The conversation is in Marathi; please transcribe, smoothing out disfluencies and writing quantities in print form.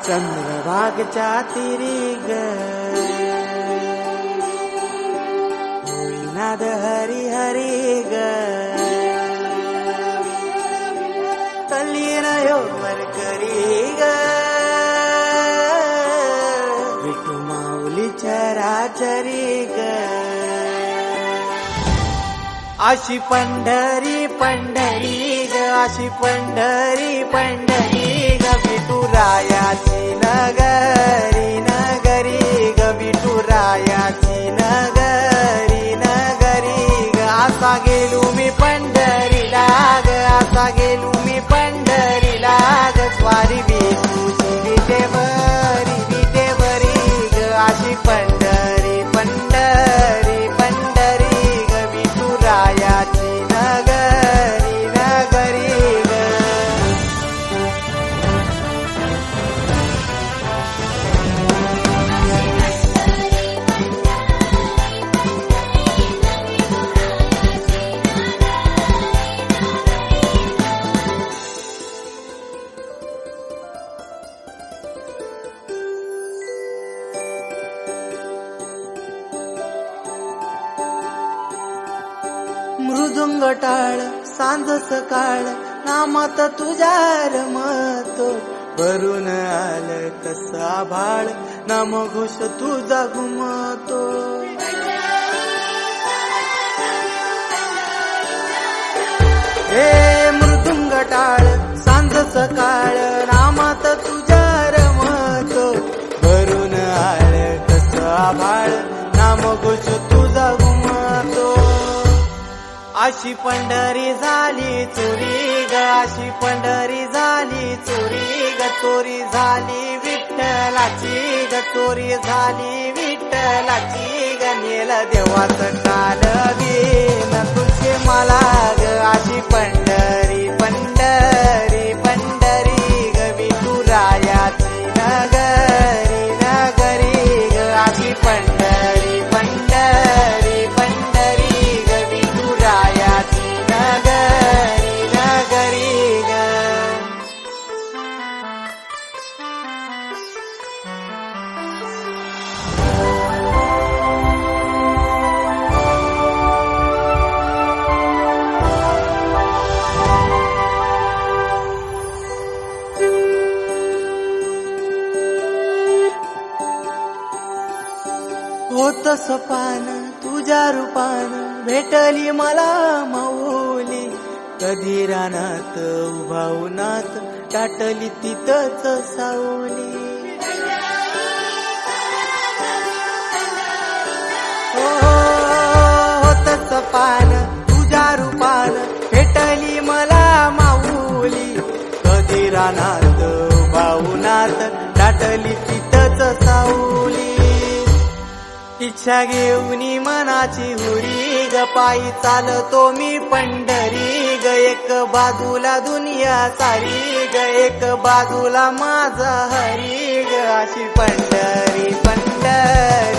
चंद्रभागच्या तिरी ग होईनाद हरी हरी ग तल्लीन योवर करी ग विठू माऊली चराचरी ग अशी पंढरी पंढरी ग अशी पंढरी पंढरी ग विठुरायाची नगरी नगरी ग विठुरायाची नगरी नगरी ग असा गेलो मी पंढरीला ग असा गेलो मी पंढरीला ग स्वारी विठूची विटेवरी ग अशी पंढरी पंढरी पंढरी ग विठुरायाची नगरी नगरी ग मृदुंग टाळ सांज सकाळ नामात तुझ्या रमतो भरून आलं कस आभाळ नाम घोष तुझा घुमतो हे मृदुंग टाळ सांज सकाळ नामात तुझ्या रमतो भरून आलं कस आभाळ नाम घोष तुझा घुमतो अशी पंढरी झाली चोरी ग अशी पंढरी झाली चोरी ग चोरी झाली विठ्ठलाची ग चोरी झाली विठ्ठलाची ग नेल देवाचं काल दिन तुझे मला ग अशी पंढरी पंढरी पंढरी ग विठुरायाची नगरी नगरी ग अशी पंढरी पंढरी पंढरी ग विठुरायाची नगरी नगरी ग होत सपान तुझ्या रूपान भेटली मला माऊली कधी रानात उभा उन्हात टाटली तिथंच सावली होत सपान तुझ्या रूपान भेटली मला माऊली कधी रानात उभा उन्हात टाटली तिथंच सावली इच्छा घेऊन मनाची हुरी ग पायी चालतो मी पंढरी ग एक बाजूला दुनिया सारी ग एक बाजूला माझा हरी ग अशी पंढरी पंढरी